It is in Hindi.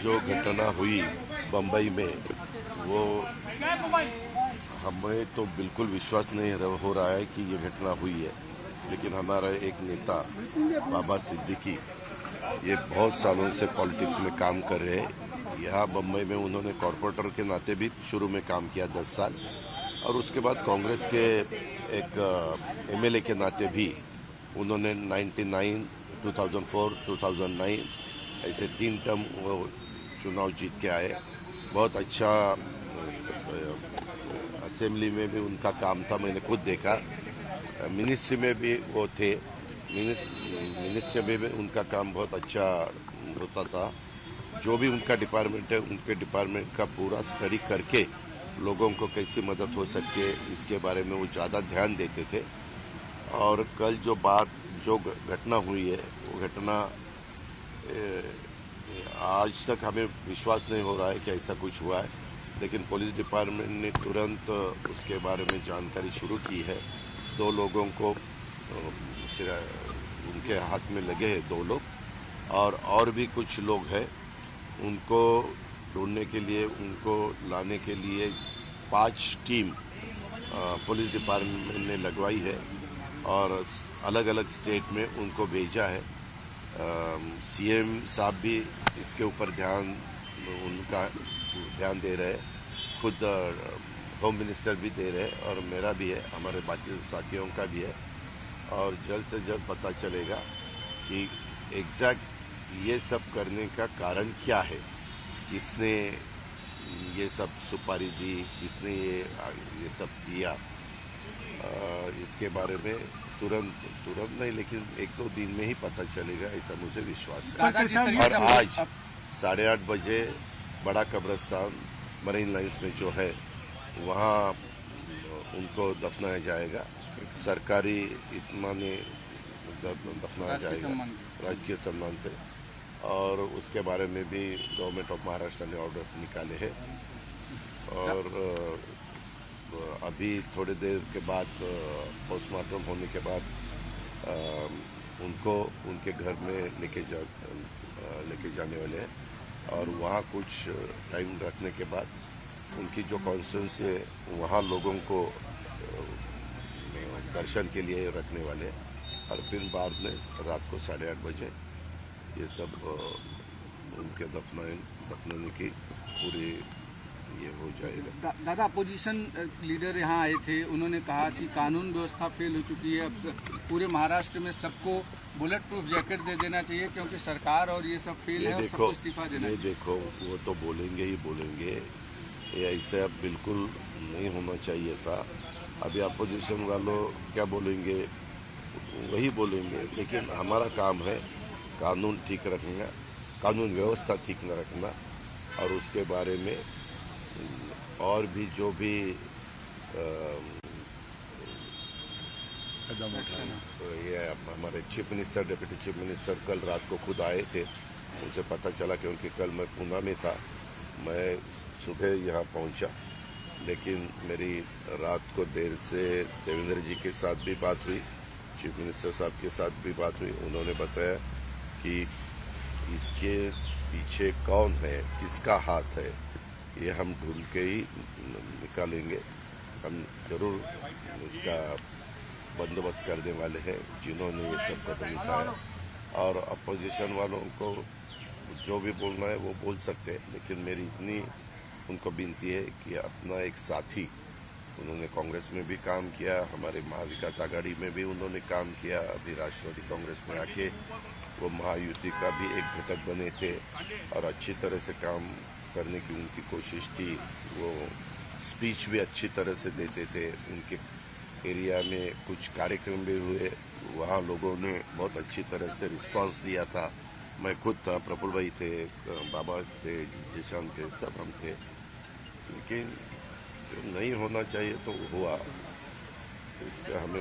जो घटना हुई बम्बई में, वो हमें तो बिल्कुल विश्वास नहीं हो रहा है कि ये घटना हुई है। लेकिन हमारा एक नेता बाबा सिद्दीकी, ये बहुत सालों से पॉलिटिक्स में काम कर रहे हैं। यहाँ बम्बई में उन्होंने कॉरपोरेटर के नाते भी शुरू में काम किया 10 साल, और उसके बाद कांग्रेस के एक एमएलए के नाते भी उन्होंने 99, 2004, 2009 ऐसे 3 टर्म वो चुनाव जीत के आए। बहुत अच्छा असेंबली में भी उनका काम था, मैंने खुद देखा। मिनिस्ट्री में भी वो थे, मिनिस्ट्री में भी उनका काम बहुत अच्छा होता था। जो भी उनका डिपार्टमेंट है, उनके डिपार्टमेंट का पूरा स्टडी करके लोगों को कैसी मदद हो सकती है, इसके बारे में वो ज़्यादा ध्यान देते थे। और कल जो घटना हुई है, वो घटना आज तक हमें विश्वास नहीं हो रहा है कि ऐसा कुछ हुआ है। लेकिन पुलिस डिपार्टमेंट ने तुरंत उसके बारे में जानकारी शुरू की है। 2 लोगों को उनके हाथ में लगे हैं, 2 लोग, और भी कुछ लोग हैं। उनको ढूंढने के लिए, उनको लाने के लिए 5 टीम पुलिस डिपार्टमेंट ने लगवाई है और अलग अलग स्टेट में उनको भेजा है। सीएम साहब भी इसके ऊपर उनका ध्यान दे रहे हैं, खुद होम मिनिस्टर भी दे रहे हैं, और मेरा भी है, हमारे बाकी साथियों का भी है। और जल्द से जल्द पता चलेगा कि एग्जैक्ट ये सब करने का कारण क्या है, किसने ये सब सुपारी दी, किसने ये सब किया। इसके बारे में तुरंत नहीं, लेकिन 1-2 दिन में ही पता चलेगा, ऐसा मुझे विश्वास है। और आज 8:30 बजे बड़ा कब्रिस्तान मरीन लाइन्स में जो है, वहाँ उनको दफनाया जाएगा। सरकारी इत्मीनान दफनाया जाएगा, राजकीय सम्मान से। और उसके बारे में भी गवर्नमेंट ऑफ महाराष्ट्र ने ऑर्डर्स निकाले हैं। और अभी थोड़ी देर के बाद पोस्टमार्टम होने के बाद उनको उनके घर में लेके जाने वाले हैं। और वहाँ कुछ टाइम रखने के बाद उनकी जो कॉन्स्टिट्यूंसी है, वहाँ लोगों को दर्शन के लिए रखने वाले हैं। और फिर बाद में रात को 8:30 बजे ये सब उनके दफनाने की पूरी ये हो जाएगा। दादा, अपोजिशन लीडर यहाँ आए थे, उन्होंने कहा कि कानून व्यवस्था फेल हो चुकी है। पूरे महाराष्ट्र में सबको बुलेट प्रूफ जैकेट दे देना चाहिए, क्योंकि सरकार और ये सब फेल है, सबको इस्तीफा देना चाहिए। देखो, वो तो बोलेंगे ही बोलेंगे, ये ऐसे अब बिल्कुल नहीं होना चाहिए था। अभी अपोजिशन वालों क्या बोलेंगे, वही बोलेंगे। लेकिन हमारा काम है कानून ठीक रखना, कानून व्यवस्था ठीक न रखना, और उसके बारे में और भी जो भी ये हमारे chief minister, deputy chief minister कल रात को खुद आए थे। उनसे पता चला, क्योंकि कल मैं पूना में था, मैं सुबह यहाँ पहुँचा। लेकिन मेरी रात को देर से देवेंद्र जी के साथ भी बात हुई, चीफ मिनिस्टर साहब के साथ भी बात हुई। उन्होंने बताया कि इसके पीछे कौन है, किसका हाथ है, ये हम ढूंढ के ही निकालेंगे। हम जरूर उसका बंदोबस्त करने वाले हैं, जिन्होंने ये सब कदम उठाया। और अपोजिशन वालों को जो भी बोलना है वो बोल सकते हैं, लेकिन मेरी इतनी उनको विनती है कि अपना एक साथी, उन्होंने कांग्रेस में भी काम किया, हमारे महाविकास आघाड़ी में भी उन्होंने काम किया, अभी राष्ट्रवादी कांग्रेस में आके वो महायुति का भी एक घटक बने थे, और अच्छी तरह से काम करने की उनकी कोशिश थी। वो स्पीच भी अच्छी तरह से देते थे। उनके एरिया में कुछ कार्यक्रम भी हुए, वहाँ लोगों ने बहुत अच्छी तरह से रिस्पांस दिया था। मैं खुद था, प्रफुल्ल भाई थे, बाबा थे, जिशान थे, सब हम थे। लेकिन नहीं होना चाहिए तो हुआ, इसका हमें